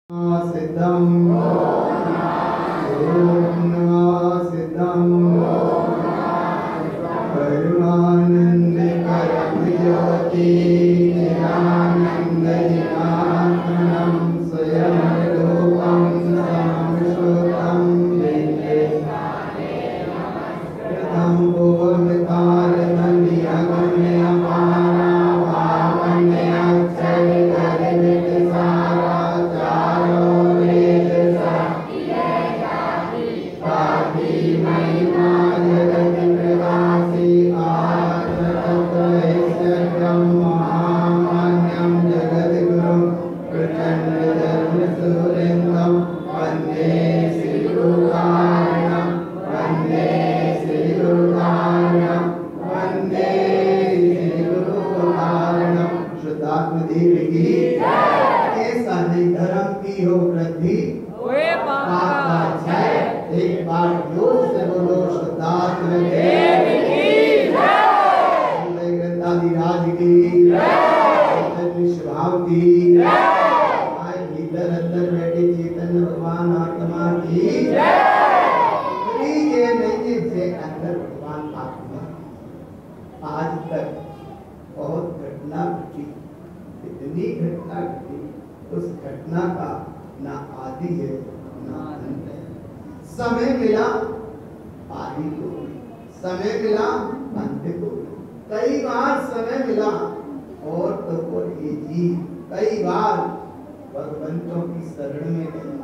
सिद्धं सिद्धं परमानंद परम ज्योति निरानंदनात्मनं स्वयं रूपं समश्रुतं कृतं पूर्णकालमन्यगम्यपारा भावन्यक्षरगर्भितसारा चारो वेद साक्षी महिमा जगत्प्रकाशी आत्मतत्त्वैश्वर्यं महामान्यं जगद्गुरुं प्रचण्डधर्मसूरेन्द्रं वन्दे श्रीगुरुकारणं वन्दे श्रीगुरुकारणं वन्दे श्रीगुरुकारणं। श्रुतात्मदेव की ऐसा नहीं धर्म की हो वृद्धि पाप का क्षय। एक बार जोर से बोलो श्रुतात्मदेव की जय। ग्रंथाधिराज की जय। स्वभाव की जय। भीतर अंदर बैठे चैतन्य भगवान आत्मा की जय। ये नहीं से अंदर भगवान आत्मा। आज तक बहुत घटना घटी, इतनी घटना घटी, उस घटना का ना आदि है ना अंत है। समय मिला आदि को, समय मिला अंत को। कई बार समय मिला और तो ये जी कई बार भगवंतों की शरण में गया,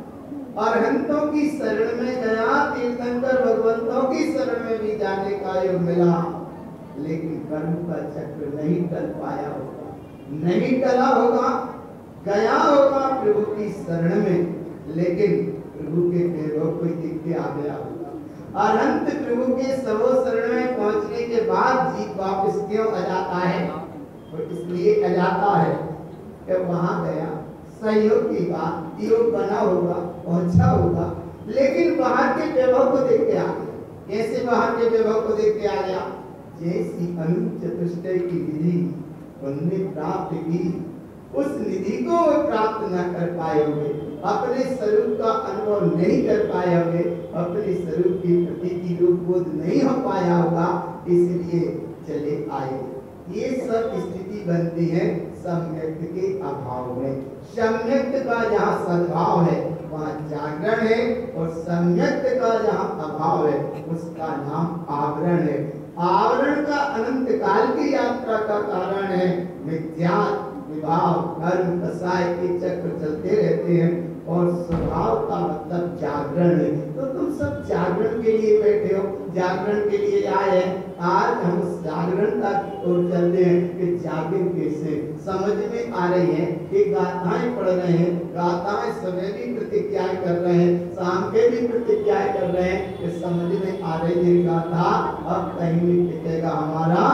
अरहंतों की शरण में गया, तीर्थंकर भगवंतों की शरण में भी जाने का योग मिला, लेकिन कर्म का चक्र नहीं टल पाया होगा, नहीं टला होगा। गया होगा प्रभु की शरण में, लेकिन प्रभु के पैरों को देख के आ गया होगा। अनंत प्रभु के सबो शरण में पहुंचने के बाद जीव वापस क्यों आ जाता है? और इसलिए आ जाता है कि वहां गया, सहयोग की बात योग बना होगा, पहुंचा होगा, लेकिन बाहर के वैभव को देख के आ गया। कैसे बाहर के वैभव को देख के आ गया? जैसी अनंत चतुष्टय की विधि उनने प्राप्त की, उस निधि को प्राप्त न कर पाए होंगे, अपने स्वरूप का अनुभव नहीं कर पाए होंगे, अपने स्वरूप की प्रतीति रूप बोध नहीं हो पाया होगा, इसलिए चले आए। ये सब स्थिति बनती है सम्यक्त के अभाव में। सम्यक्त का जहाँ सद्भाव है वहाँ जागरण है, और सम्यक्त का जहाँ अभाव है उसका नाम आवरण है। आवरण का अनंत काल की यात्रा का कारण है मिथ्या विभाव, कर्म कसाय के चक्र चलते रहते हैं, और स्वभाव का मतलब जागरण है। तो तुम सब जागरण के लिए बैठे हो, जागरण के लिए आए हैं। आज हम जागरणता की ओर चलते हैं कि जागे कैसे। समझ में आ रही है कि गाथाएं पढ़ रहे हैं, गाथाएं समय भी प्रतिज्ञाएं कर रहे हैं, शाम के भी प्रतिज्ञाएं कर रहे हैं कि समझ में आ रही है गाथा। अब कहीं नहीं टिकेगा हमारा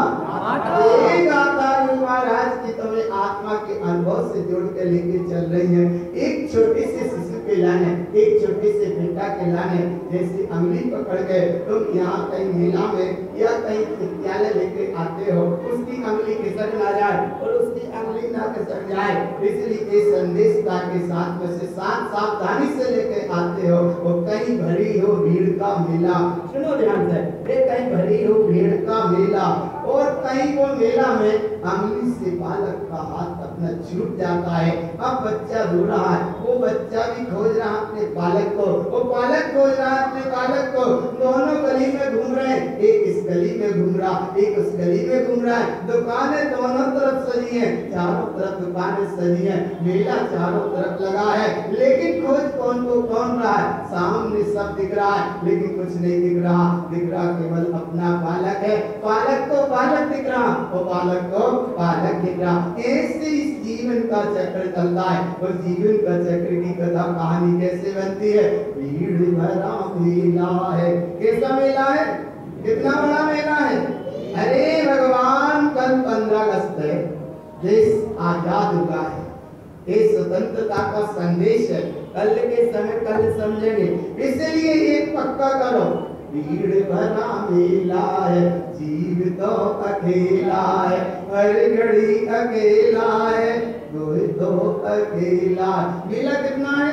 ये गाथा महाराज की तुम्हें आत्मा के अनुभव से जोड़ के लेके चल रही है। एक छोटी सी शिशु के लाने, एक छोटे से बेटा के लाने, जैसे अंगुली पकड़ के तुम यहाँ कहीं मेला में या कहीं विद्यालय लेके आते हो, उसकी अंगुली खिसक ना जाए और उसकी अंगुली ना खिसक जाए, इसलिए ये संदेश के साथ में से सावधानी से लेके आते हो। वो कहीं भरी हो भीड़ का मेला, सुनो ध्यान से, ये कहीं भरी हो भीड़ का मेला, और कहीं वो मेला में अंगुली से बालक का हाथ अपना छूट जाता है। अब बच्चा रो रहा है, वो बच्चा भी खोज रहा है अपने बालक को, वो बालक खोज रहा है अपने बालक को। दोनों गली में घूम रहे हैं, एक इस गली में घूम रहा, एक उस गली में घूम रहा है। दुकानें दोनों तरफ सजी हैं, चारों तरफ दुकानें सजी हैं, मेला चारों तरफ लगा है, लेकिन खोज कौन को कौन रहा है? सामने सब दिख रहा है, लेकिन कुछ नहीं दिख रहा, दिख रहा केवल अपना बालक है। बालक को बालक दिख रहा, वो बालक को बालक दिख रहा। ऐसे इस जीवन का चक्र चलता है, और जीवन का चक्र की कथा कहानी कैसे बनती है? भीड़ भरा मेला है। कैसा मेला है? कितना बड़ा मेला है? अरे भगवान, कल 15 अगस्त है, देश आजाद हुआ है, ये स्वतंत्रता का संदेश है। कल के समय कल समझेंगे, इसलिए एक पक्का करो, भीड़ भरा मेला है, जीव तो अकेला है, हर घड़ी अकेला है, कोई तो अकेला। मेला कितना है?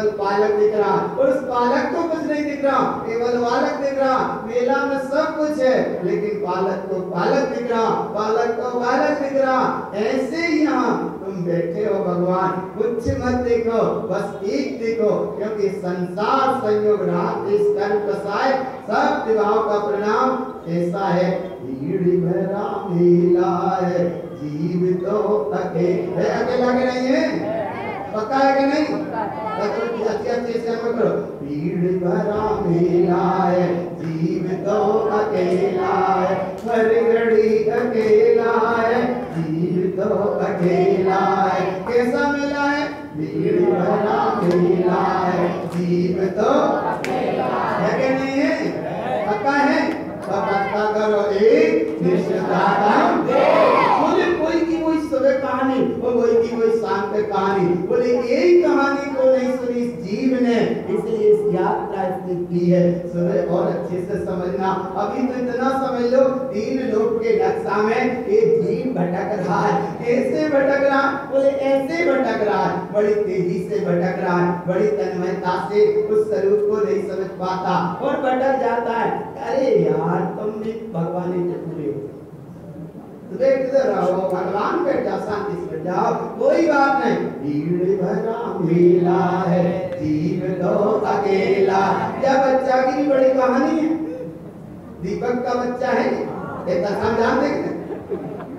केवल पालक दिख रहा, और उस पालक को कुछ नहीं दिख रहा, केवल बालक दिख रहा। मेला में सब कुछ है, लेकिन पालक को पालक दिख रहा, पालक को बालक दिख रहा। ऐसे ही यहाँ तुम बैठे हो भगवान, कुछ मत देखो, बस एक देखो, क्योंकि संसार संयोग रात इस कर्म कसाय सब विवाह का परिणाम ऐसा है। भीड़ भरा मेला है, जीव तो अकेला के नहीं है, पक्का है कि नहीं? अच्छे से करो। भीड़ भरा मेला है, जीव तो अकेला है, हर घड़ी अकेला है, जीव तो अकेला है। कैसा मेला है? भीड़ भरा मेला है, जीव तो अकेला है कि नहीं है? पक्का है? तो पक्का करो एक निश्चितार्थम बोले कोई की कोई सुबह कहानी, वो कोई की कोई शाम पे कहानी, बोले यही कहानी को नहीं सुनी इस जीव ने, इसलिए इस यात्रा इसने की है। सुबह और अच्छे से समझना। अभी तो इतना समझ लो, 3 लोक के नक्शा में एक जीव भटक रहा है। कैसे भटक रहा है? बोले ऐसे भटक रहा है, बड़ी तेजी से भटक रहा है, बड़ी तन्मयता से उस स्वरूप को नहीं समझ पाता और भटक जाता है। अरे यार तुम भी भगवान के पूरे हो, किधर रहो, भगवान बैठ जाओ, शांति से बैठ जाओ, कोई बात नहीं। भीड़ भरा मेला है, जीव तो अकेला। क्या बच्चा की भी बड़ी कहानी है। दीपक का बच्चा है, ये हम जानते हैं।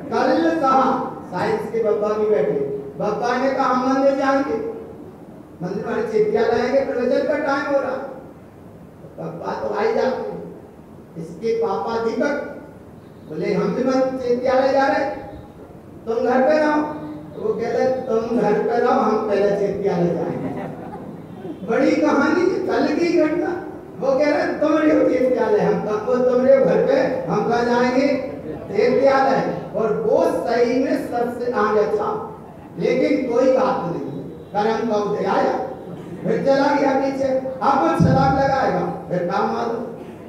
कल कहा साइंस के बाबा भी बैठे, बाबा ने कहा हम मंदिर जाएंगे, मंदिर वाले चिट्ठियां लाएंगे, प्रवचन का टाइम हो रहा। पापा तो आई जाते, इसके पापा दीपक बोले हम भी चैत्यालय जा रहे, तुम घर पे रहो। वो कह रहे तुम घर पे रहो, हम पहले चैत्यालय जाएंगे। बड़ी कहानी, कल की घटना। वो कह रहे तुम रहो चैत्यालय, हम तुम रहो घर पे, हम कहाँ जाएंगे? चैत्यालय। और वो सही में सबसे आगे था, लेकिन कोई बात नहीं, कर्म का उदय आया, फिर चला गया पीछे। अब छलांग लगाएगा, फिर काम मालूम।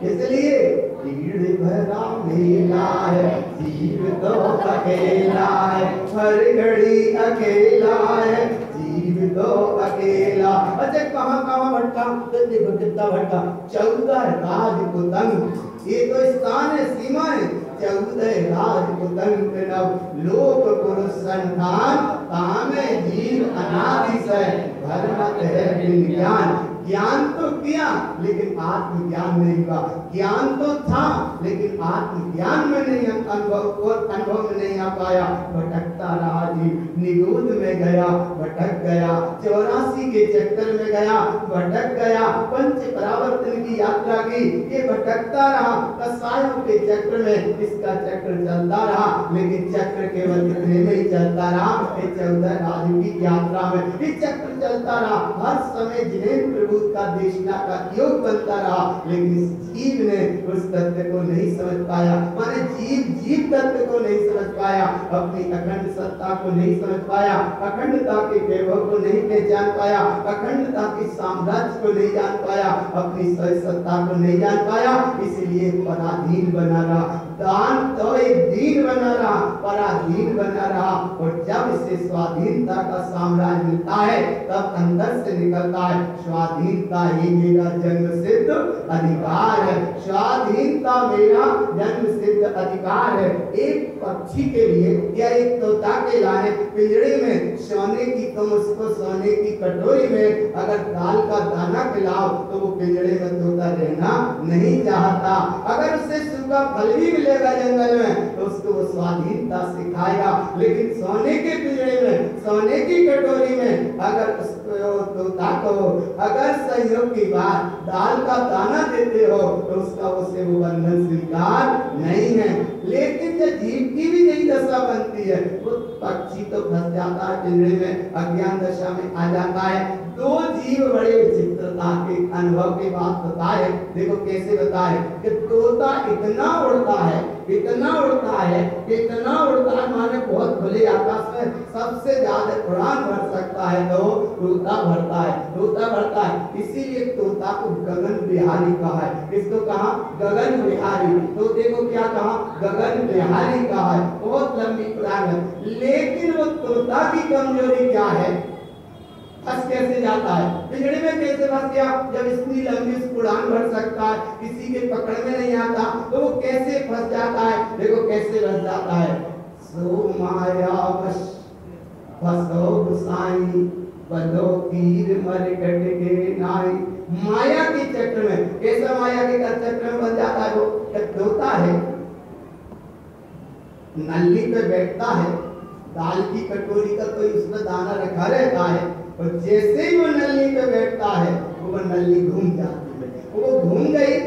इसलिए भीड़ भरा मेला है, जीव तो अकेला है, हर घड़ी अकेला है, जीव तो अकेला। अच्छा कहाँ भटका? तो देखो कितना भटका। 14 राजपुतंग, ये तो स्थान है, सीमा है। 14 राजपुतंग नव लोक पुरुष संतान, तामे जीव अनादि से भरमत है विज्ञान। ज्ञान तो किया लेकिन आत्मज्ञान नहीं हुआ, ज्ञान तो था लेकिन आत्मज्ञान में नहीं अनुभव में नहीं आ पाया। भटकता रहा जीव, निगूढ़ में गया, भटक गया, 84 के चक्कर में गया, भटक गया, पंच परावर्तन की यात्रा की, ये भटकता रहा। कसायों के चक्र में इसका चक्र चलता रहा, लेकिन चक्र केवल इतने में ही चलता रहा। 14 राजु की यात्रा में ये चक्र चलता रहा, हर समय जिन्हें प्रभु का देशना का योग बनता रहा, लेकिन इस जीव ने उस तत्व को नहीं समझ पाया। माने जीव तत्व को नहीं समझ पाया, अपनी अखंड सत्ता को नहीं समझ पाया, अखंडता के वैभव को नहीं पहचान पाया, अखंडता के साम्राज्य को नहीं जान पाया, अपनी सत्ता को नहीं जान पाया। इसलिए पराधीन बना रहा, दान तो एक दीन बना रहा, पराधीन बना रहा। और जब इसे स्वाधीनता का साम्राज्य मिलता है, तब अंदर से निकलता है स्वाधीनता ही मेरा जन्म सिद्ध अधिकार है, स्वाधीनता मेरा जन्म सिद्ध अधिकार है। एक पक्षी के लिए या एक तोता के लाए पिंजरे में सोने की, तुम उसको सोने की कटोरी में अगर दाल का दाना खिलाओ तो वो पिंजरे में तोता रहना नहीं चाहता। अगर उसे सूखा फल भी मिलेगा जंगल में तो उसको वो स्वाधीनता सिखाएगा, लेकिन सोने के पिंजरे में, सोने की कटोरी में अगर तोता को अगर सहयोग की बात दाल का दाना देते हो तो उसका उसे वो बंधन स्वीकार नहीं है। लेकिन जब जीव की भी यही दशा बनती है, वो पक्षी तो फंस जाता है पिंजरे में, अज्ञान दशा में आ जाता है। 2 जीव बड़े विचित्रता के अनुभव की बात बताए। देखो कैसे बताए कि तोता इतना उड़ता है, इतना उड़ता है, इतना उड़ता है, माने बहुत खुले आकाश में सबसे ज्यादा उड़ान भर सकता है तो तोता भरता है, तोता भरता है। इसीलिए तोता को गगन बिहारी कहा है। किसको कहा? गगन बिहारी। तो देखो क्या कहा? गगन बिहारी कहा है। बहुत लंबी उड़ान है। लेकिन वो तोता की कमजोरी क्या है? फंस कैसे जाता है, पिंजड़े में कैसे फंस गया? जब इतनी लंबी उड़ान भर सकता है, किसी के पकड़ में नहीं आता, तो वो कैसे फंस जाता है? देखो कैसे फंस जाता है। सो माया वश फसो गुसाई बलो तीर मरकट के नाई। माया के चक्र में, कैसा माया के चक्र में बन जाता है? वो होता है नल्ली पे बैठता है, दाल की कटोरी का कोई उसमें दाना रखा रहता है, और जैसे ही वो नल्ली पे बैठता है वो नल्ली घूम जाती है, वो घूम गई,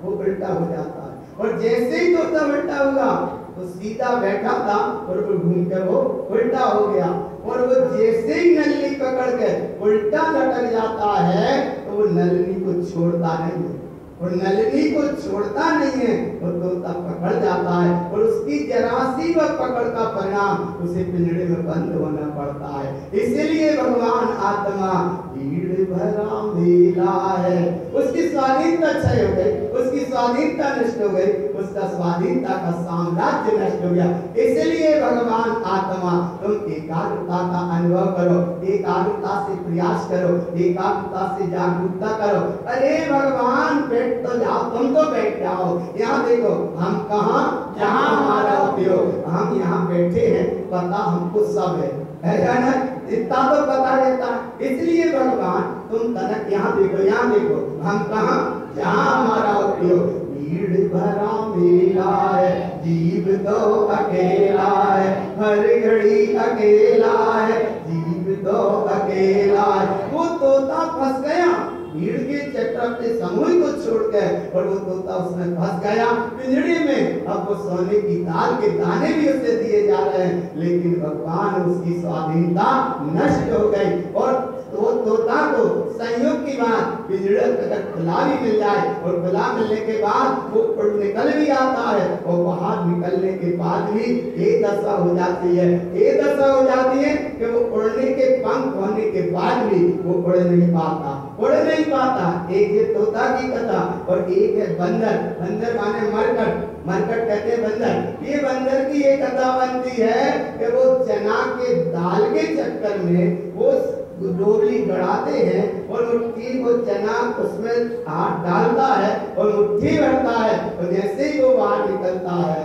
वो उल्टा हो जाता है। और जैसे ही तोता उल्टा हुआ तो सीधा बैठा था और वो घूम के वो उल्टा हो गया। और वो जैसे ही नल्ली पकड़ के उल्टा लटक जाता है तो वो नल्ली को छोड़ता नहीं है, और नल्ली को छोड़ता नहीं है, वो तोता पकड़ जाता है, और उसकी जरा सी वह पकड़ का परिणाम उसे पिंजड़े में बंद होना पड़ता है। इसीलिए भगवान आत्मा भीड़ भरा मेला है। उसकी स्वाधीनता क्षय हो गई, उसकी स्वाधीनता नष्ट हो गई, उसका स्वाधीनता का साम्राज्य नष्ट हो गया। इसलिए भगवान आत्मा तुम एकाग्रता का अनुभव करो, एकाग्रता से प्रयास करो, एकाग्रता से जागरूकता करो। अरे भगवान बैठ तो जाओ, तुम तो बैठ जाओ। यहाँ देखो हम कहाँ, जहाँ हमारा उपयोग, हम यहाँ बैठे हैं, पता हमको सब है ना, इतना तो पता रहता है। इसलिए भगवान तुम तनक यहाँ देखो, यहाँ देखो हम कहाँ, जहाँ हमारा उपयोग। भीड़ भरा मेला है, जीव तो अकेला है, हर घड़ी अकेला है, जीव तो अकेला है। वो तोता फंस गया भीड़ के चक्र के समूह को छोड़कर, और वो तोता उसमें फंस गया पिंजड़े में। अब वो सोने की दाल के दाने भी उसे दिए जा रहे हैं, लेकिन भगवान उसकी स्वाधीनता नष्ट हो गई। और तो तोता को संयोग की बात पिंजड़े अगर खुला भी मिल जाए, और खुला मिलने के बाद वो उड़ निकल भी आता है, और बाहर निकलने के बाद भी एक दशा हो जाती है, एक दशा हो जाती है कि वो उड़ने के पंख होने के बाद भी वो उड़ नहीं पाता, उड़ नहीं पाता। एक है तोता की कथा, और एक है बंदर। बंदर माने मरकट, मरकट कहते हैं बंदर। ये बंदर की एक कथा बनती है कि वो चना के दाल के चक्कर में वो डोबली गड़ाते हैं, और मुट्ठी वो चना उसमें हाथ डालता है और मुट्ठी भरता है, और जैसे ही वो बाहर निकलता है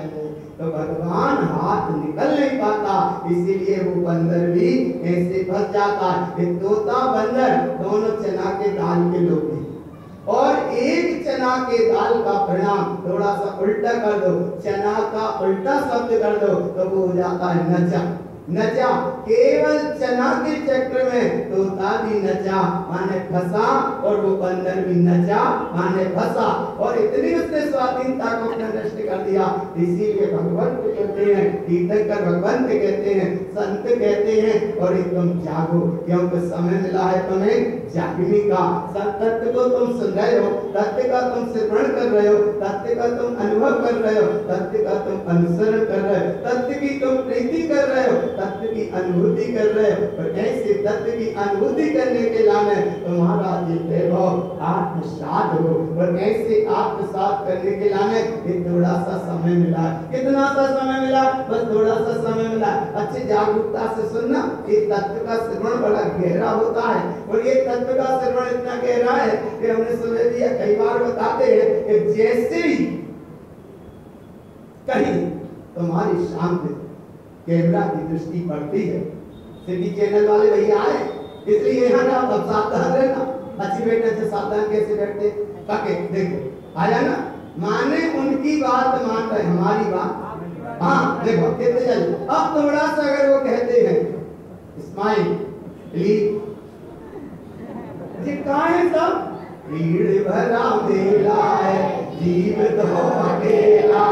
तो भगवान हाथ निकल नहीं पाता। इसीलिए वो बंदर भी ऐसे फंस जाता है। तोता बंदर दोनों चना के दाल के लोग हैं, और एक चना के दाल का परिणाम थोड़ा सा उल्टा कर दो, चना का उल्टा शब्द कर दो तो वो हो जाता है नचा। नचा, केवल चना के चक्र में तोता भी नचा माने फंसा, और वो बंदर भी नचा माने फंसा, और इतनी उसने स्वाधीनता को अपना नष्ट कर दिया। इसीलिए भगवंत कहते हैं, कीर्तनकर भगवंत कहते हैं, संत कहते हैं, और एकदम जागो, क्योंकि समय मिला है तुम्हें जागने का। सत्य को तुम सुन रहे हो, सत्य का तुम श्रवण कर रहे हो, सत्य का तुम अनुभव कर रहे हो, सत्य का तुम अनुसरण कर रहे हो, सत्य की तुम प्रीति कर रहे हो, तत्व की अनुभूति कर रहे हो। और ऐसे तत्व की अनुभूति करने के लाने तुम्हारा ये वैभव आत्मसात हो, और ऐसे आत्मसात करने के लाने ये थोड़ा सा समय मिला। कितना सा समय मिला? बस थोड़ा सा समय मिला। अच्छी जागरूकता से सुनना, ये तत्व का श्रवण बड़ा गहरा होता है, और ये तत्व का श्रवण इतना गहरा है कि हमने सुन दिया, कई बार बताते हैं कि जैसे ही कहीं तुम्हारी शांति कैमरा की दृष्टि पड़ती है, सिटी चैनल वाले भैया आए, इसलिए यहाँ ना अब सावधान रहना। अच्छी बैठने से सावधान कैसे बैठते? पके देखो आया ना, माने उनकी बात मान रहे, हमारी बात। हाँ देखो कितने जल्दी। अब थोड़ा सा अगर वो कहते हैं स्माइल प्लीज, कहाँ है सब? भीड़ भरा मेला है, जीव तो अकेला,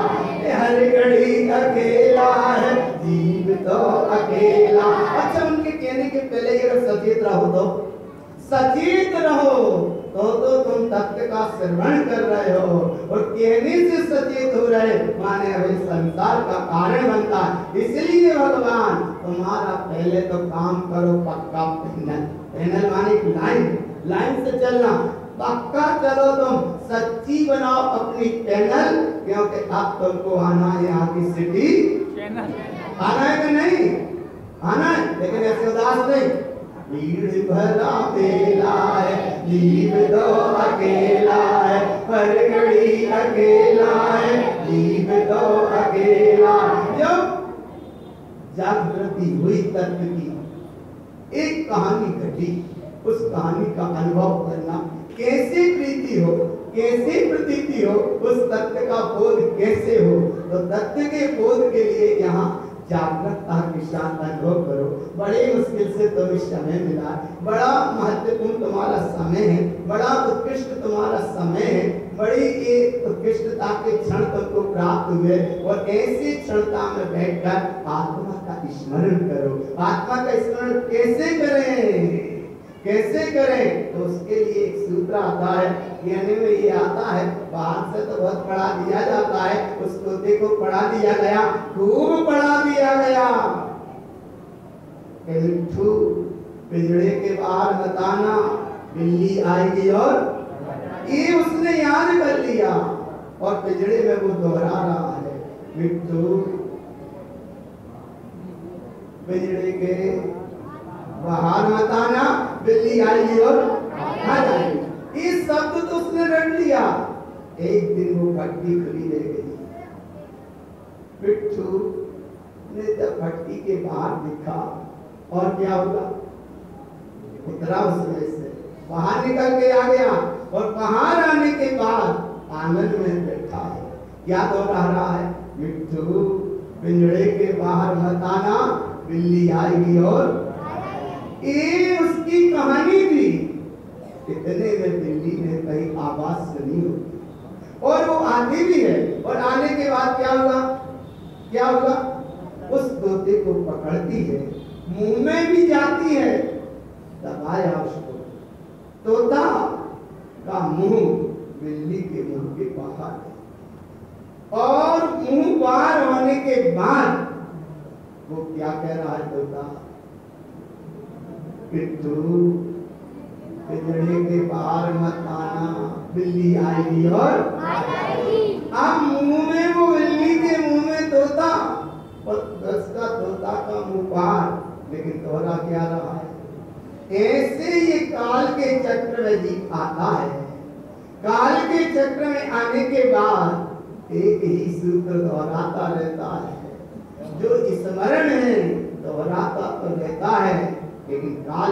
हर घड़ी अकेला है, जीव तो अकेला। अच्छा, उनके कहने के पहले अगर सचेत रहो तो सचेत रहो तो तुम तत्व का श्रवण कर रहे हो, और कहने से सचेत हो रहे माने अभी संसार का कारण बनता है। इसलिए भगवान तुम्हारा पहले तो काम करो पक्का पैनल। पैनल माने लाइन, लाइन से चलना, पक्का चलो, तुम सच्ची बनाओ अपनी पैनल, क्योंकि अब तुमको आना है यहाँ की सिटी चैनल। आना है कि नहीं? आना है, लेकिन ऐसे उदास नहीं। भीड़ भरा मेला है, जीव तो अकेला है, हर घड़ी अकेला है, जीव तो अकेला। जब जागृति हुई तत्व की, एक कहानी घटी, उस कहानी का अनुभव करना, कैसे प्रीति हो, कैसे प्रतीति हो, उस तत्व का बोध कैसे हो। तो तत्व के बोध के लिए यहाँ जागृतता के साथ अनुभव करो। बड़े मुश्किल से तुम्हें समय मिला, बड़ा महत्वपूर्ण तुम्हारा समय है, बड़ा उत्कृष्ट तुम्हारा समय है, बड़ी एक उत्कृष्टता के क्षण तुमको प्राप्त हुए और ऐसी क्षणता में बैठकर आत्मा का स्मरण करो। आत्मा का स्मरण कैसे करें, कैसे करें? तो उसके लिए एक सूत्र आता है, कहने में ये आता है, बाहर से तो बहुत पढ़ा दिया जाता है, उसको देखो पढ़ा दिया गया, खूब पढ़ा दिया गया। मिट्ठू पिंजड़े के बाहर मत आना, बिल्ली आएगी और ये उसने याद कर लिया और पिंजड़े में वो दोहरा रहा है, मिट्ठू पिंजड़े के बाहर मत आना, बिल्ली आएगी और आ जाएगी। इस शब्द तो उसने रट लिया। एक दिन वो भट्टी खुली रह गई। मिट्ठू ने जब भट्टी के बाहर देखा और क्या हुआ, उतरा उसमें से, बाहर निकल के आ गया और बाहर आने के बाद आंगन में बैठा है। क्या दोहरा रहा है? मिट्ठू पिंजड़े के बाहर मत आना, बिल्ली आएगी और ये उसकी कहानी थी। इतने में बिल्ली ने कहीं आवाज सुनी होगी और वो आती भी है और आने के बाद क्या हुआ, क्या हुआ, उस तोते को पकड़ती है, मुंह में भी जाती है, दबाया उसको। तोता का मुंह बिल्ली के मुंह के बाहर है और मुंह बाहर होने के बाद वो क्या कह रहा है तोता, पिट्ठू पिंजड़े के बाहर मत आना, बिल्ली आएगी और अब मुंह में वो बिल्ली के मुंह में तोता और उसका तोता का मुंह बाहर, लेकिन दोहरा क्या रहा है। ऐसे ये काल के चक्र में जी आता है। काल के चक्र में आने के बाद एक ही सूत्र दोहराता रहता है, जो स्मरण है दोहराता तो रहता है, लेकिन काल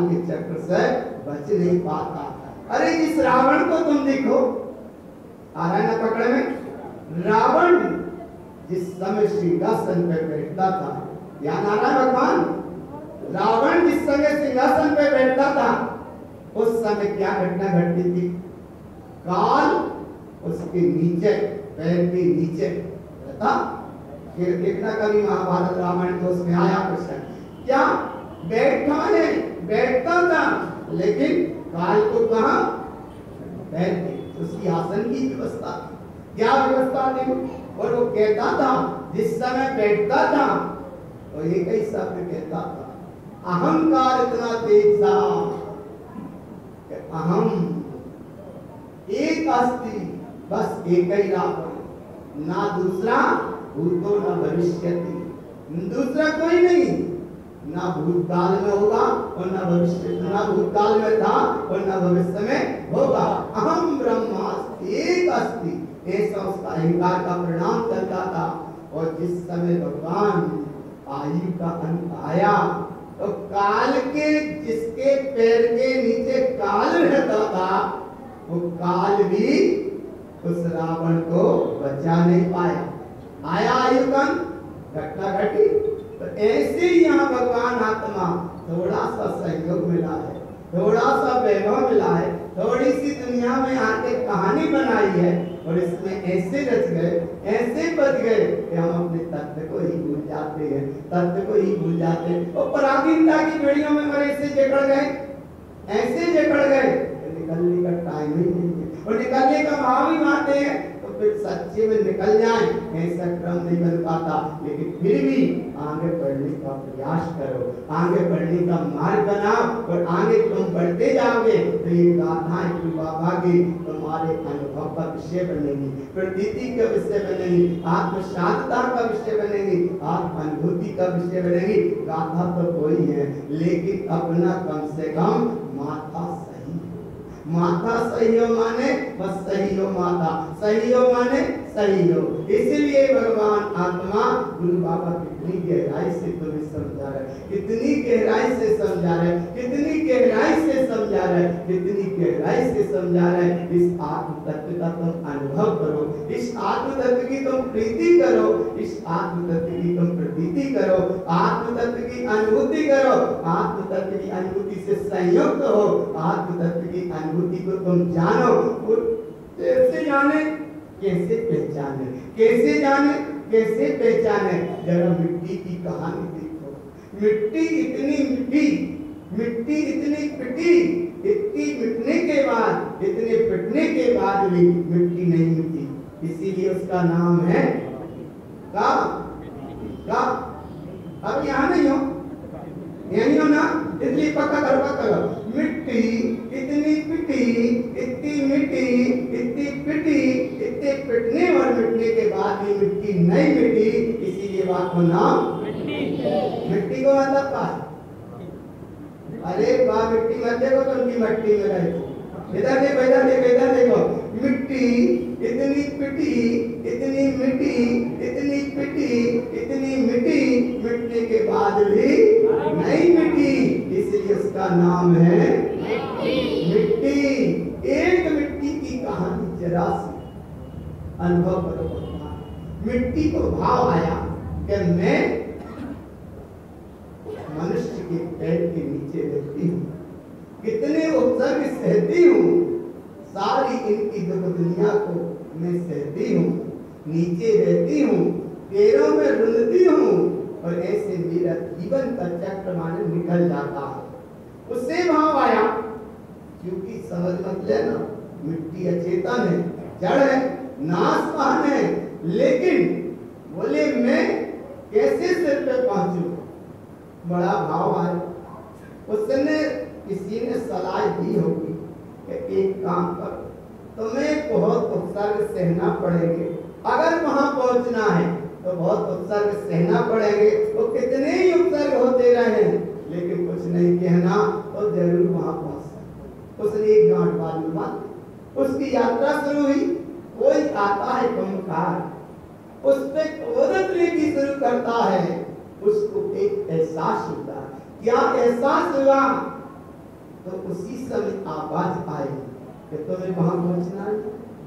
के चक्र से बच नहीं पाता। अरे इस रावण को तुम देखो, आ रहा है ना पकड़ में। रावण जिस समय सिंहासन पे बैठता था, याद आ रहा है भगवान, रावण जिस समय सिंहासन पे बैठता था, उस समय क्या घटना घटती थी, काल उसके नीचे, पैर के नीचे रहता। फिर देखना कभी महाभारत रामायण तो उसमें आया प्रश्न, क्या बैठा है, बैठता था, लेकिन काल को कहां, पैर के, उसकी आसन की व्यवस्था, क्या व्यवस्था थी। और वो कहता था जिस समय बैठता था तो एक ही शब्द कहता था, अहंकार इतना तेज था, अहम एक अस्ति, बस एक ही रावण, ना दूसरा भूतो न भविष्यति, दूसरा कोई नहीं, ना भूतकाल में होगा और ना भविष्य, ना भूतकाल में था और ना भविष्य में होगा। अहम ब्रह्मास्मि एक अस्ति, ऐसा उसका अहंकार का परिणाम चलता था। और जिस समय भगवान आयु का अंत आया तो काल के, जिसके पैर के नीचे काल रहता था, वो काल भी उस रावण को बचा नहीं पाया। आया आयु का घटना घटी। तो ऐसे ही यहाँ भगवान आत्मा थोड़ा सा सहयोग मिला है, थोड़ा सा वैभव मिला है, थोड़ी सी दुनिया में आके कहानी बनाई है और इसमें ऐसे रच गए, ऐसे बच गए कि हम अपने तत्व को ही भूल जाते हैं, तत्व को ही भूल जाते हैं। और पराधीनता की बेड़ियों में मरे ऐसे जकड़ गए, ऐसे जकड़ गए, निकलने का टाइम ही नहीं है। और निकलने का भाव ही मानते हैं तो फिर सच्चे में निकल जाए, ऐसा क्रम नहीं बन पाता। लेकिन फिर भी आगे बढ़ने का प्रयास करो, आगे बढ़ने का मार्ग बनाओ और आगे तुम बढ़ते जाओगे तो ये गाथाएं गुरु बाबा की तुम्हारे अनुभव का विषय बनेगी, प्रतीति का विषय बनेगी, आत्म शांतता का विषय बनेगी, आत्म अनुभूति का विषय बनेगी। गाथा तो कोई है, लेकिन अपना कम से कम माथा माथा सही हो माने बस सही हो, माथा सही हो माने सही हो। इसलिए भगवान आत्मा गुरु बाबा कितनी गहराई से तुम्हें समझा रहे, कितनी गहराई से समझा रहे, कितनी गहराई से समझा रहे, कितनी गहराई से समझा रहे। इस आत्म तत्व का तुम अनुभव करो, इस आत्म तत्व की तुम प्रीति करो, इस आत्म तत्व की तुम प्रतीति करो, आत्म तत्व की अनुभूति करो, आत्म तत्व की अनुभूति से संयुक्त हो, आत्म तत्व की अनुभूति को तुम जानो। कैसे जाने, कैसे पहचाने, कैसे जाने, कैसे पहचाने। जरा मिट्टी की कहानी देखो, मिट्टी इतनी मिट्टी, मिट्टी इतनी पिटी, इतनी मिटने के बाद, इतने पिटने के बाद भी मिट्टी नहीं मिटी, इसीलिए उसका नाम है का का। अब यहाँ नहीं हो, यही हो ना, इसलिए पक्का करो, पक्का करो। मिट्टी इतनी पिटी, इतनी मिट्टी, इतनी पिटी, इतने पिटने और मिटने के बाद भी मिट्टी नहीं मिटी, इसीलिए बात को नाम मिट्टी को मतलब का। अरे वाह, मिट्टी मत देखो तो उनकी मट्टी में रहे। इधर देखो, इधर देखो, इधर देखो। मिट्टी इतनी पिटी, इतनी मिट्टी, इतनी पिटी, इतनी मिट्टी, मिटने के बाद भी नहीं मिटी, इसलिए उसका नाम है मिट्टी। एक मिट्टी की कहानी जरा सी अनुभव करो। मिट्टी को भाव आया कि मैं मनुष्य के पैर के नीचे रहती हूँ, कितने उपसर्ग सहती हूँ, सारी इनकी दुख दुनिया को मैं सहती हूँ, नीचे रहती हूँ, पैरों में रुलती हूँ और ऐसे मेरा जीवन का चक्र माने निकल जाता है। उससे भाव आया, क्योंकि समझ मत लेना, मिट्टी अचेतन है, जड़ है, नाशवान है, लेकिन बोले मैं कैसे सिर पे पहुंचूं, बड़ा भाव आया। उसने किसी ने सलाह दी होगी कि एक काम कर, तुम्हें बहुत उपसर्ग सहना पड़ेंगे, अगर वहां पहुंचना है तो बहुत उपसर्ग सहना पड़ेंगे। वो कितने ही उपसर्ग होते रहे, लेकिन कुछ नहीं कहना तो जरूर वहां पहुंच सकते। उसने एक गांठ बात बात, उसकी यात्रा शुरू हुई। कोई आता है कुम्भकार, उस पे क्रोधत लेके शुरू करता है, उसको एक एहसास होता है। क्या एहसास हुआ तो उसी समय आवाज आई कि तुम्हें वहां पहुंचना है,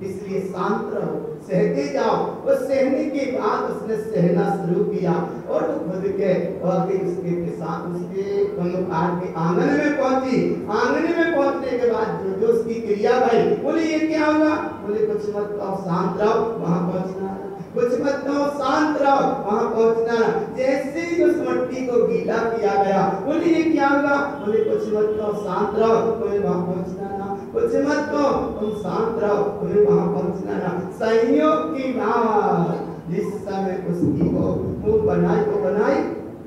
इसलिए शांत रहो, सहते जाओ। और सहने के बाद उसने सहना शुरू किया और वो खुद के और उसके साथ उसके कुम्भकार के आंगन में पहुंची। आंगन में पहुंचने के बाद जो उसकी क्रिया भाई, बोले ये क्या हुआ, बोले कुछ मत कहो, शांत रहो, वहां पहुंचना है, कुछ मत कहो, शांत रहो, वहां पहुंचना है। जैसे ही उस मिट्टी को गीला किया गया, बोले ये क्या हुआ, बोले कुछ मत कहो, शांत रहो, तुम्हें वहां पहुंचना ना, कुछ मत कहो, तुम शांत रहो, तुम्हें वहां पहुंचना ना। संयोग की बात, जिस समय उसकी वो बनाई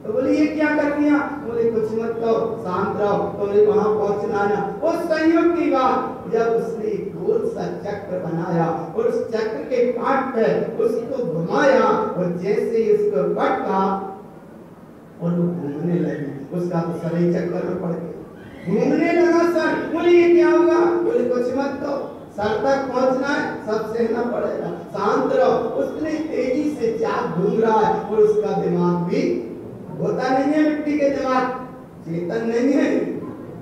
तो बोले ये क्या कर दिया, बोले कुछ मत कहो, शांत रहो, तुम्हें वहां पहुंचना ना। उस संयोग की बात, जब उसने गोल सा चक्र बनाया और उस चक्र के काट पर उसको घुमाया और जैसे ही उसको पटका और वो घूमने लगी, उसका तो सही चक्कर में पड़ गया, घूमने लगा सर। बोले ये क्या होगा, बोले कुछ मत कहो, सर तक पहुंचना है, सब सहना पड़ेगा, शांत रहो। उसने तेजी से चाक घूम रहा है और उसका दिमाग भी होता नहीं है, मिट्टी के दिमाग चेतन नहीं है,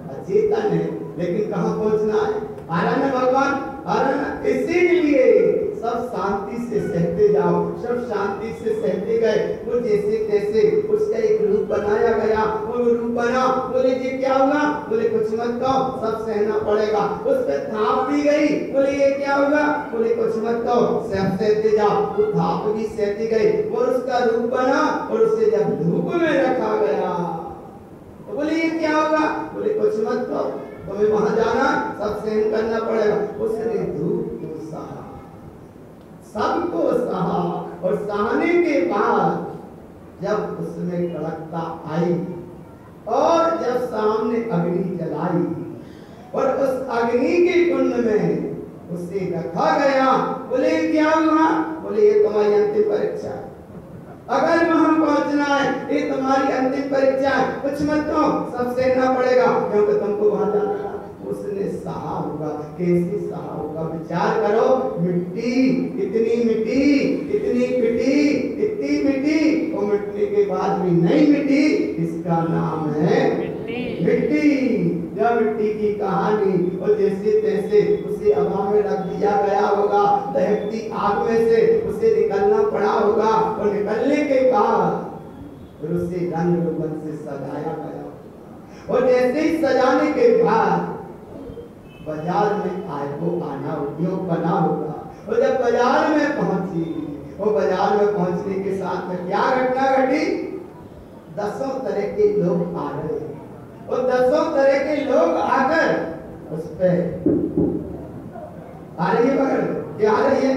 अचेतन है, लेकिन कहाँ पहुंचना है, आराम भगवान आराम। इसीलिए सब शांति से सहते जाओ, सब शांति से सहते गए। वो जैसे तैसे उसका एक रूप बनाया गया, वो रूप बना, बोले ये क्या हुआ, बोले कुछ मत कहो, सब सहना पड़ेगा। उस पे थाप दी गई, बोले ये क्या होगा, बोले कुछ मत कहो, सब सहते जाओ। वो थाप भी सहती गई और उसका रूप बना और उसे जब धूप में रखा गया तो बोले ये क्या होगा, बोले कुछ मत कहो, तुम्हें वहां जाना, सब सहन करना पड़ेगा। उसने धूप को सहा, सबको सहा और सहने के बाद जब उसमें कड़कता आई और जब सामने अग्नि जलाई और उस अग्नि के कुंड में उसे रखा गया। बोले क्या हुआ? बोले ये तुम्हारी अंतिम परीक्षा है, अगर वहां पहुंचना है, ये तुम्हारी अंतिम परीक्षा है, कुछ मत कहो, सब सहना पड़ेगा क्योंकि तुमको वहां जाना है। उसने सहा होगा, कैसे सहा होगा? विचार करो, मिट्टी, इतनी मिट्टी, इतनी पिटी, इतनी मिट्टी, वो मिटने के बाद भी नहीं मिटी, इसका नाम है मिट्टी। जब मिट्टी की कहानी और जैसे तैसे उसे हवा में रख दिया गया होगा, दहकती आग में से उसे निकलना पड़ा होगा और निकलने के बाद फिर उसे रंग रोगन से सजाया गया और जैसे ही सजाने के बाद बाजार में आए वो आना उद्योग बना होगा। और जब बाजार में पहुंची, वो बाजार में पहुंचने के साथ में क्या घटना घटी? 10 तरह के लोग आ रहे हैं और 10 तरह के लोग आकर उस पे आ रही है, मगर क्या आ रही है?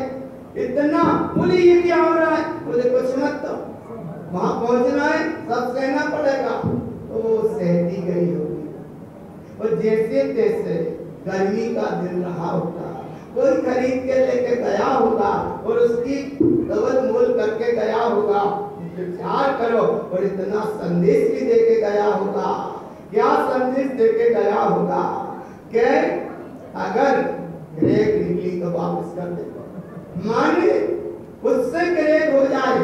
इतना बोले ये क्या हो रहा है? बोले कुछ मत, तो वहां पहुंचना है, सब सहना पड़ेगा। तो वो सहती गई होगी और जैसे तैसे गर्मी का दिन रहा होगा, कोई खरीद के लेके गया होगा और उसकी डबल मोल करके गया होगा। विचार करो, और इतना संदेश भी देके गया होगा। क्या संदेश देके गया होगा कि अगर ग्रेक निकली तो वापस कर दे, माने उससे ग्रेक हो जाए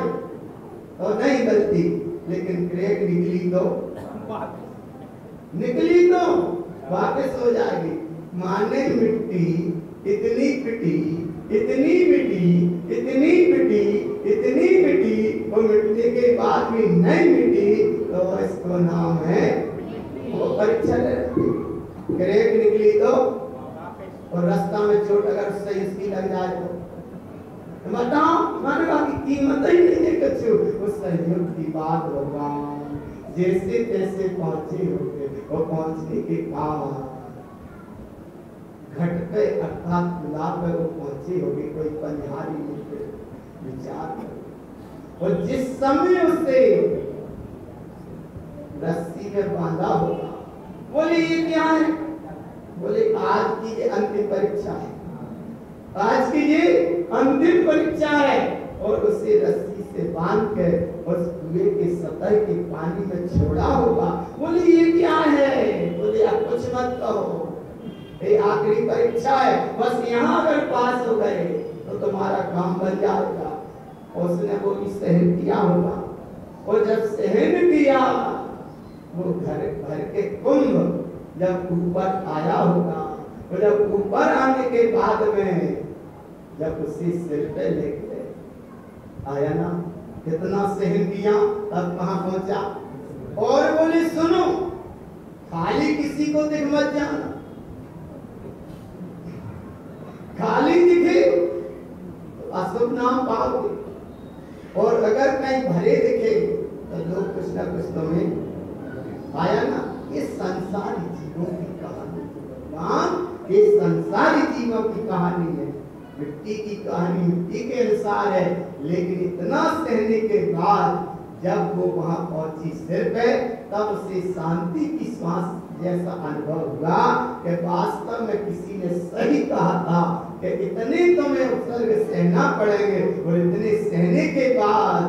तो नहीं गलती, लेकिन ग्रेक निकली तो वापस हो जाएगी। माने मिट्टी इतनी पिटी, इतनी मिट्टी, इतनी पिटी, इतनी मिट्टी, और मिटने के बाद भी नहीं मिटी, तो इसको नाम है वो परीक्षा ले रही। ग्रेक निकली तो और रास्ता में चोट अगर उससे इसकी लग जाए तो बताओ, मानवा की कीमत ही नहीं है कुछ। उस संयोग की बात होगा, जैसे तैसे पहुंचे होंगे और पहुंचने के बाद घट पे अर्थात गुलाब पे वो पहुंची होगी, कोई पनिहारी मिलकर विचार करो। और जिस समय उसे रस्सी में बांधा होगा, बोले ये क्या है? बोले आज की ये अंतिम परीक्षा है, आज की ये अंतिम परीक्षा है। और उसे रस्सी से बांध कर उस कुएं के सतह के पानी में छोड़ा होगा। बोले ये क्या है? बोले आप कुछ मत कहो, ये आखिरी परीक्षा है, बस यहाँ अगर पास हो गए तो तुम्हारा काम बन जाएगा। और उसने वो भी सहन किया होगा, और जब सहन किया वो घर के कुंभ जब ऊपर आया होगा, और जब ऊपर आने के बाद में जब उसी सिर पे लेके आया ना, कितना सहन किया, तब कहाँ पहुंचा। और बोले सुनो, खाली किसी को दिख मत जाना, खाली दिखे तो अशुभ नाम पाओगे, और अगर कहीं भरे दिखे तो लोग कुछ ना कुछ तुम्हें आया ना। ये संसारी जीवों की कहानी, भगवान ये संसारी जीवों की कहानी है। मिट्टी की कहानी मिट्टी के अनुसार है, लेकिन इतना सहने के बाद जब वो वहां पहुंची सिर पे, तब उसे शांति की श्वास जैसा अनुभव हुआ कि वास्तव में किसी ने सही कहा था कि इतने तुम्हें उपसर्ग सहना पड़ेंगे, और इतने सहने के बाद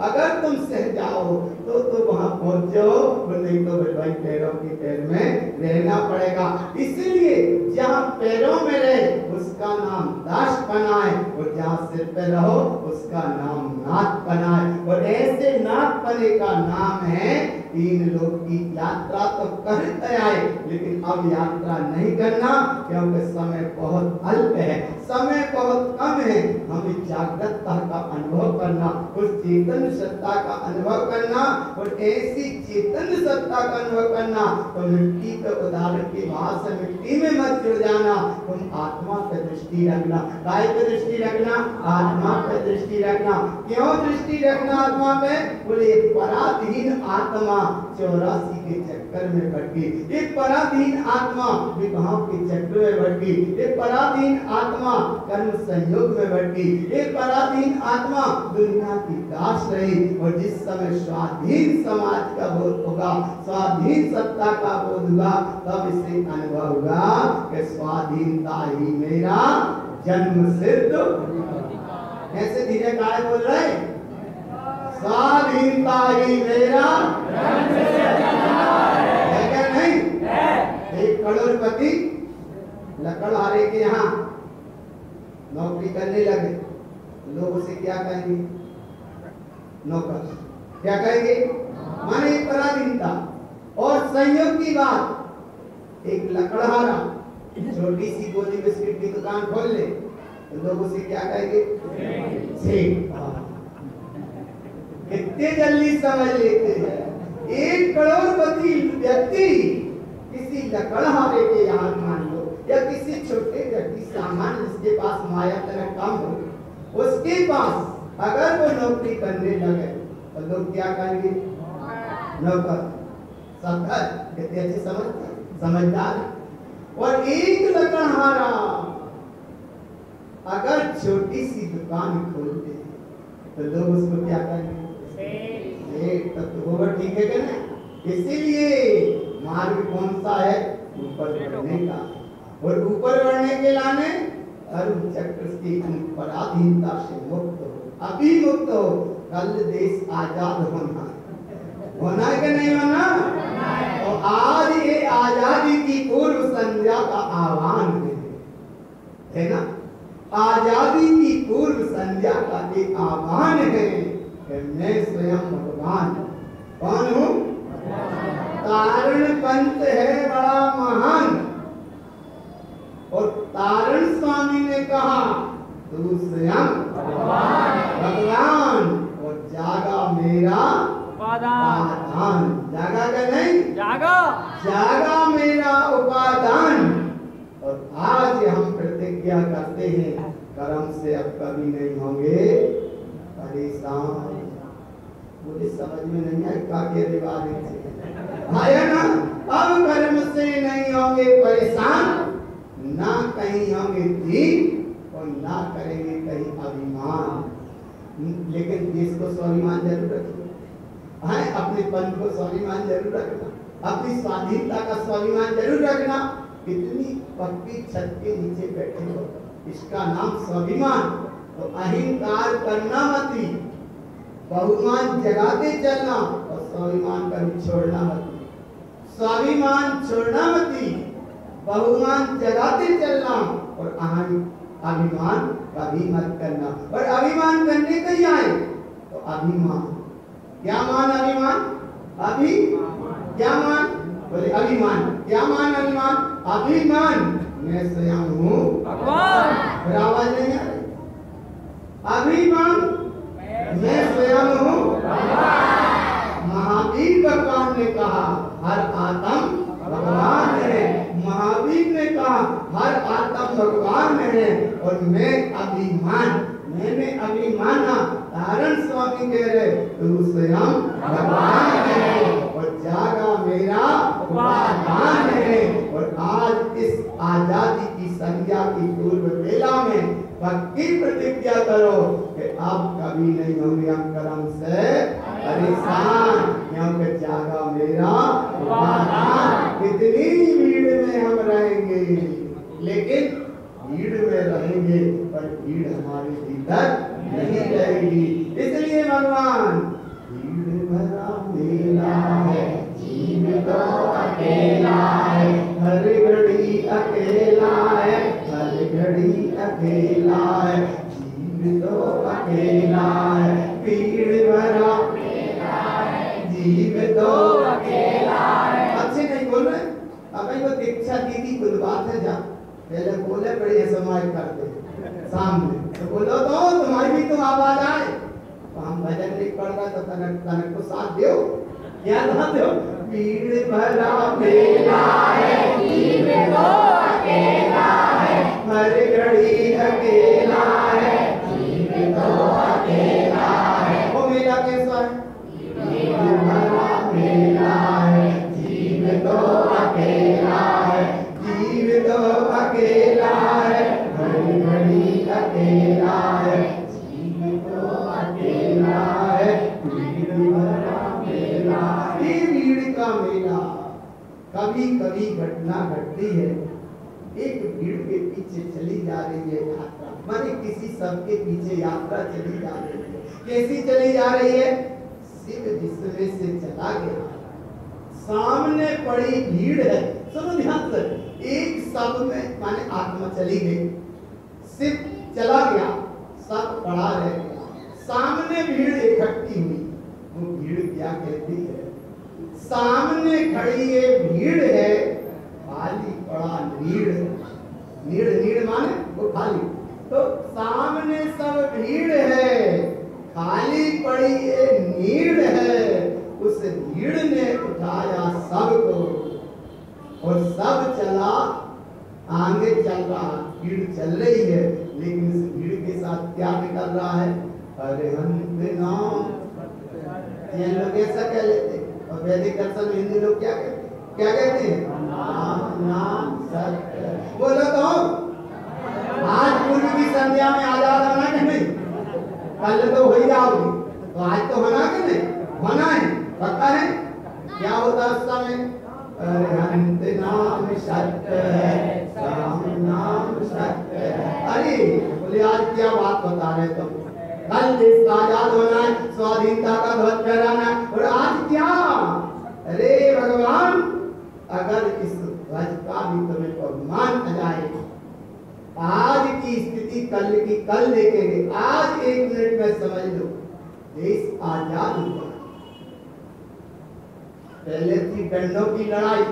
अगर तुम सह जाओ तो वहां पहुंच जाओ, नहीं तो भाई पैरों के पैर में रहना पड़ेगा। इसलिए जहाँ पैरों में रहे उसका नाम दास बनाए, और जहाँ सिर पे रहो उसका नाम नाथ बनाए। और ऐसे नाथ बने का नाम है तीन लोग की यात्रा तो करते आए, लेकिन अब यात्रा नहीं करना, क्योंकि समय बहुत अल्प है, समय बहुत कम है। हमें जागृतता का अनुभव करना, उस चेतन सत्ता का अनुभव करना, और ऐसी चेतन सत्ता का अनुभव करना। तो मिट्टी के उदाहरण की भाषा, मिट्टी में मत जुड़ जाना, तुम आत्मा पे दृष्टि रखना। काय पे दृष्टि रखना? आत्मा पे दृष्टि रखना। क्यों दृष्टि रखना आत्मा पे? बोले एक पराधीन आत्मा 84 के चक्कर में भटकी, एक पराधीन आत्मा विवाह के चक्कर में भटकी, एक पराधीन आत्मा कर्म संयोग में भटकी, एक पराधीन आत्मा दुनिया की दास रही। और जिस समय स्वाधीन समाज का बोध होगा, स्वाधीन सत्ता का बोध होगा, तब इसे अनुभव होगा कि स्वाधीनता ही मेरा जन्म सिद्ध। कैसे धीरे काय बोल रहे? स्वाधीनता ही मेरा है क्या? नहीं एक करोड़पति लकड़हारे के यहाँ नौकरी करने लगे, लोग उसे क्या कहेंगे? नौकर। क्या कहेंगे? माने पराधीनता। और संयोग की बात, एक लकड़हारा छोटी सी गोली बिस्किट की दुकान खोल ले तो लोग उसे क्या कहेंगे? सेठ। कितने जल्दी समझ लेते हैं। 1 करोड़पति व्यक्ति किसी लकड़हारे के यहाँ मान लो, या किसी छोटे व्यक्ति सामान्य जिसके पास माया तरह कम हो, उसके पास अगर वो नौकरी करने लगे तो लोग क्या कहेंगे? नौकर। कितने अच्छे समझदार। और एक लकड़हारा अगर छोटी सी दुकान खोलते तो लोग उसको क्या कहेंगे? तब तो वो ठीक है क्या? इसीलिए मार्ग कौन सा है? ऊपर बढ़ने का। और ऊपर बढ़ने के लाने कर्म चक्र की पराधीनता से मुक्त हो, अभी मुक्त हो। कल देश आजाद होना है कि नहीं होना? तो आज ये आजादी की पूर्व संध्या का आह्वान है ना? आजादी की पूर्व संध्या का एक आह्वान है कि मैं स्वयं भगवान। कौन हूँ? तारण पंथ है बड़ा महान। और तारण स्वामी ने कहा तू स्वयं भगवान। और जागा मेरा उपादान। जागा का नहीं? जागा मेरा उपादान। और आज हम प्रतिज्ञा करते हैं कर्म से अब कभी नहीं होंगे परेशान। मुझे समझ में नहीं आया क्या रिवाज आया ना? अब कर्म से नहीं होंगे परेशान, ना कहीं होंगे ठीक और ना करेंगे कहीं अभिमान। लेकिन देश को स्वाभिमान जरूर रखना है, अपने पंथ को स्वाभिमान जरूर रखना, अपनी स्वाधीनता का स्वाभिमान जरूर रखना। इतनी पक्की छत के नीचे बैठे हो, इसका नाम स्वाभिमान। तो अहंकार करना मत, बहुमान जगाते चलना और स्वाभिमान कभी छोड़ना मत। स्वाभिमान छोड़ना मत, बहुमान जगाते चलना और अभिमान कभी मत करना। और अभिमान करने का ही आए तो अभिमान क्या मान? अभिमान क्या मान? बोले अभिमान क्या मान? अभिमान मैं स्वयं हूँ भगवान। आवाज नहीं आ रही? अभिमान मैं स्वयं हूँ भगवान। महावीर भगवान ने कहा हर आत्म भगवान है। महावीर ने कहा हर आत्म भगवान है। और मैं अभिमान, मैंने अभिमाना। तारण स्वामी कह रहे तू स्वयं भगवान है और जागा मेरा उपादान है। और आज इस आजादी की संध्या की पूर्व वेला में पक्की प्रतिज्ञा करो कि अब कभी नहीं होंगे हम कर्म से परेशान, क्योंकि जागा मेरा उपादान। कितनी भीड़ में हम रहेंगे, लेकिन भीड़ में रहेंगे पर भीड़ हमारे भीतर नहीं रहेगी। इसलिए भगवान भीड़ भरा मेला है, जीव तो अकेला है, हर घड़ी अकेला है, हर घड़ी अकेला है, जीव तो अकेला है, भीड़ भरा मेला है, जीव तो अकेला है। अच्छे नहीं बोल रहे? अब वो दीक्षा दीदी कुछ बात है, जा पहले बोले बड़े समाज करते सामने तो बोलो तो तुम्हारी भी तो आवाज आए। तो हम भजन नहीं पढ़ रहा तो तनक को साथ दो, क्या साथ दो? भीड़ भरा मेला है, जीव तो अकेला है, हर घड़ी अकेला है, जीव तो अकेला है। वो मेला कैसा है? भीड़ भरा मेला है, जीव तो अकेला है, जीव तो अकेला है, घड़ी घड़ी अकेला है, जीव तो अकेला है, भीड़ भरा मेला। ये भीड़ का मेला कभी कभी घटना घटती है, एक भीड़ के पीछे चली जा रही है यात्रा, माने किसी सब के पीछे यात्रा चली जा रही है। कैसी चली जा रही है? शिव जिसमें से चला गया, सामने पड़ी भीड़ है। सुनो ध्यान से, एक सब में माने आत्मा चली गई, शिव चला गया, सब पड़ा रह गया, सामने भीड़ इकट्ठी हुई। वो भीड़ क्या कहती है? सामने खड़ी ये भीड़ है, खाली पड़ा नीड़। नीड़ नीड़ माने वो खाली, तो सामने सब भीड़ है, खाली पड़ी ये नीड़ है। उस भीड़ ने उठाया सबको और सब चला, आगे चल रहा, भीड़ चल रही है, लेकिन इस भीड़ के साथ क्या निकल रहा है? अरिहंत नाम। ये लोग ऐसा कह लेते, और वैदिक दर्शन में हिंदू लोग क्या कहते हैं? क्या कहते हैं? नाम नाम सत्य। बोलो तो आज पूर्व की संध्या में आजाद होना कि नहीं? कल तो हो ही जाओगे, तो आज तो होना कि नहीं? होना है, पक्का है। क्या होता उस समय? अरिहंत नाम सत्य है, राम नाम सत्य है। अरे बोले आज क्या बात बता रहे तुम? कल देश का आजाद होना है, स्वाधीनता का ध्वज फहराना है, और आज क्या? अरे भगवान, अगर इस ध्वज का भी तुम्हें अपमान आ जाए, आज की स्थिति कल की कल देखेंगे। आज एक मिनट में समझ लो, देश आजाद हुआ, पहले थी डंडों की लड़ाई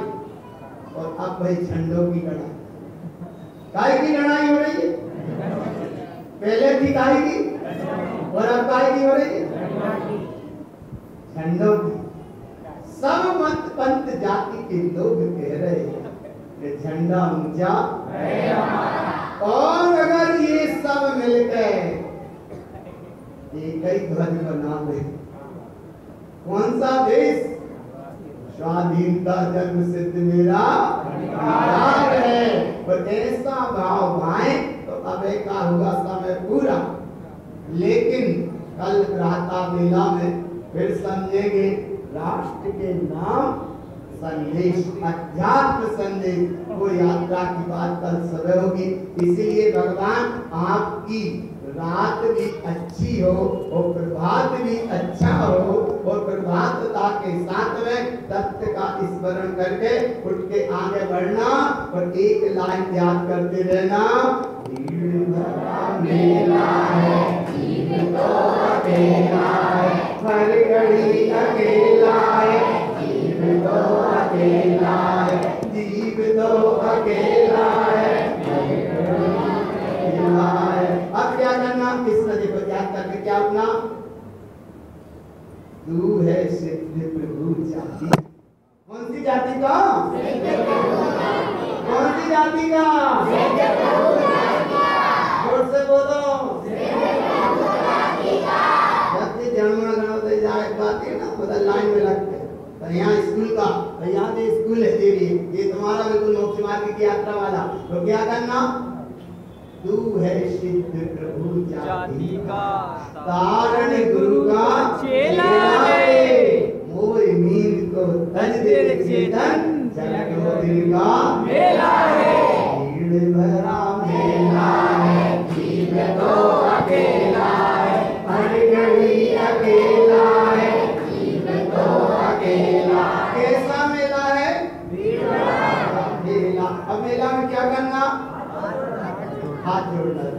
और अब भाई झंडों की लड़ाई। काय की लड़ाई हो रही है? पहले थी काय की और अब काय की हो रही है? झंडों की। सब मत पंथ जाति के लोग कह रहे हैं कि झंडा ऊंचा है हमारा, और अगर ये सब मिलकर एक ही ध्वज बना ले, कौन सा देश? स्वाधीनता जन्म सिद्ध मेरा अधिकार है। और ऐसा भाव भाए तो अब का होगा समय पूरा। लेकिन कल प्रातः मेला में फिर समझेंगे राष्ट्र के नाम संदेश, अध्यात्म संदेश, वो यात्रा की बात कल सुबह होगी। इसीलिए भगवान आपकी रात भी अच्छी हो और प्रभात भी अच्छा हो, और प्रभातता के साथ में तत्व का स्मरण करके उठ के आगे बढ़ना और एक लाइन याद करते रहना। भीड़ भरा मेला है, जीव तो अकेला है, हर घड़ी अकेला है, जीव तो अकेला है, जीव तो अकेला है, अब क्या करना? किस नदी को याद करके क्या उठना? तू है सिद्ध प्रभु जाति। कौन सी जाति का? कौन सी जाति का? जोर से बोलो। जब जन्म गणोदय जाए बात है ना, मतलब लाइन में लगते हैं। तो यहाँ स्कूल का, तो यहाँ से स्कूल है देवी, ये तुम्हारा बिल्कुल मोक्ष मार्ग की यात्रा वाला। तो क्या करना? तू है सिद्ध प्रभु जाति का, तारण गुरु का चेला है, मोर नींद को तज दे चेतन, जगो दिल का मेला है। भीड़ भरा मेला है, जीव तो अकेला है, हर घड़ी अकेला है, जीव तो अकेला। कैसा मेला है? भीड़ भरा मेला। अब मेला में क्या करना? हाथ जोड़ना है।